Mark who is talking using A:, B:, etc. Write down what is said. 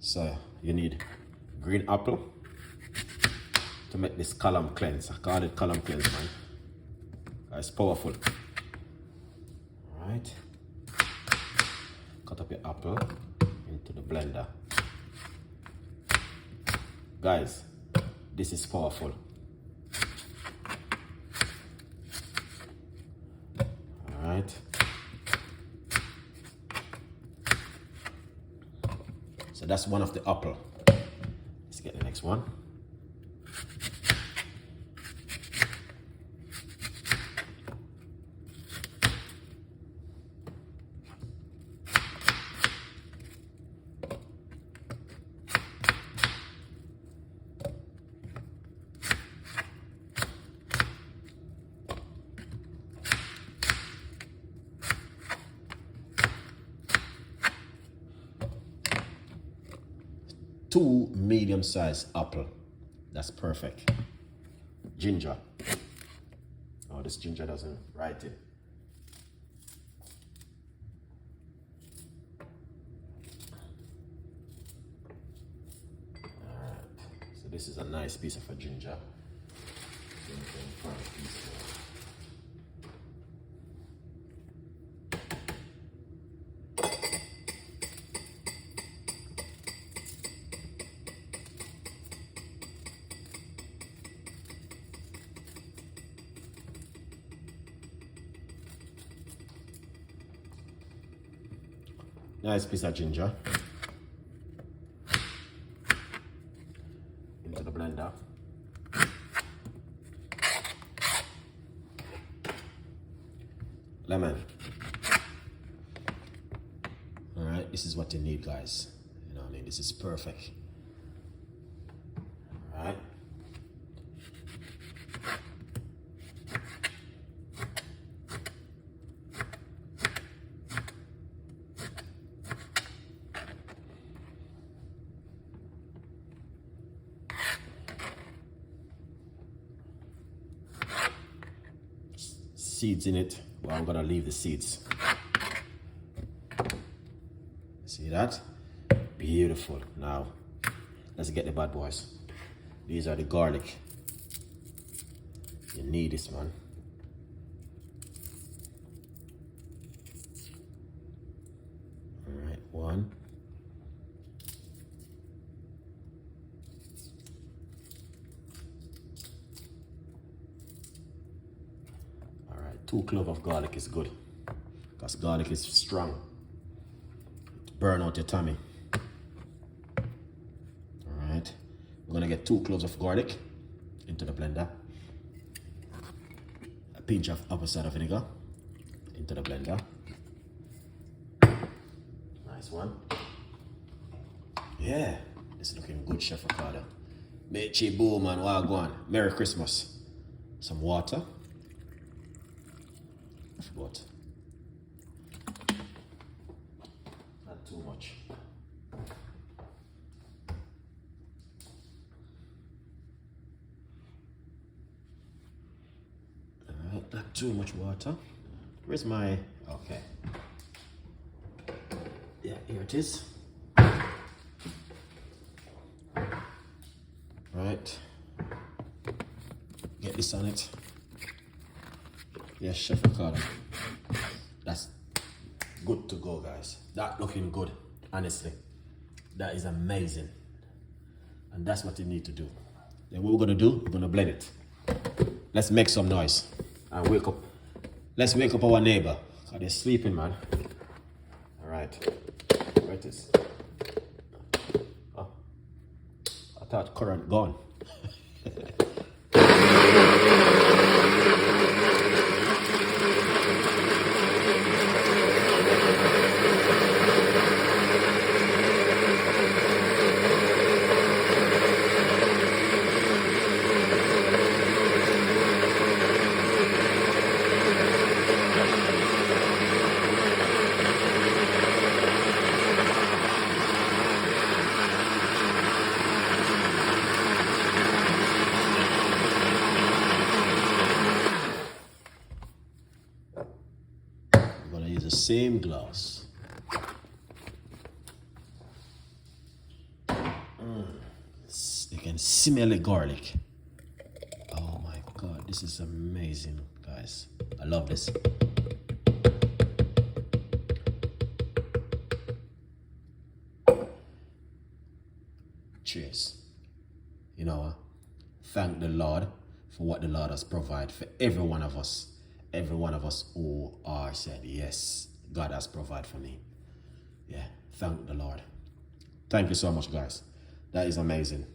A: So you need green apple to make this column cleanse. I call it column cleanse, man. It's powerful. Alright. Cut up your apple into the blender. Guys, this is powerful. Alright. So that's one of the apple. Let's get the next one. Two medium-sized apple. That's perfect. Ginger. Oh, this ginger doesn't write it. Alright. So this is a nice piece of a ginger. Nice piece of ginger into the blender. Lemon. All right, this is what you need, guys. You know what I mean? This is perfect. All right. Seeds in it. Well, I'm gonna leave the seeds. See that? Beautiful. Now let's get the bad boys. These are the garlic. You need this, man. All right, one. Two cloves of garlic is good because garlic is strong. Burn out your tummy. All right, we're gonna get 2 cloves of garlic into the blender. A pinch of apple cider vinegar into the blender. Nice one. Yeah, this is looking good, Chef Ricardo. Mechi boom and wagwan. Merry Christmas. Some water. But not too much. Alright, not too much water. Where's my okay? Yeah, here it is. Right. Get this on it. Yes, Chef Ricardo. That's good to go, guys. That looking good, honestly. That is amazing. And that's what you need to do. Then what we're gonna do, we're gonna blend it. Let's make some noise and wake up. Let's wake up our neighbor. Cause they're sleeping, man. All right, where it is? Oh, I thought current gone. Same glass. You can smell the garlic. Oh my God, this is amazing, guys. I love this. Cheers. You know, thank the Lord for what the Lord has provided for every one of us. Every one of us who are said, yes, God has provided for me. Yeah, thank the Lord. Thank you so much, guys. That is amazing.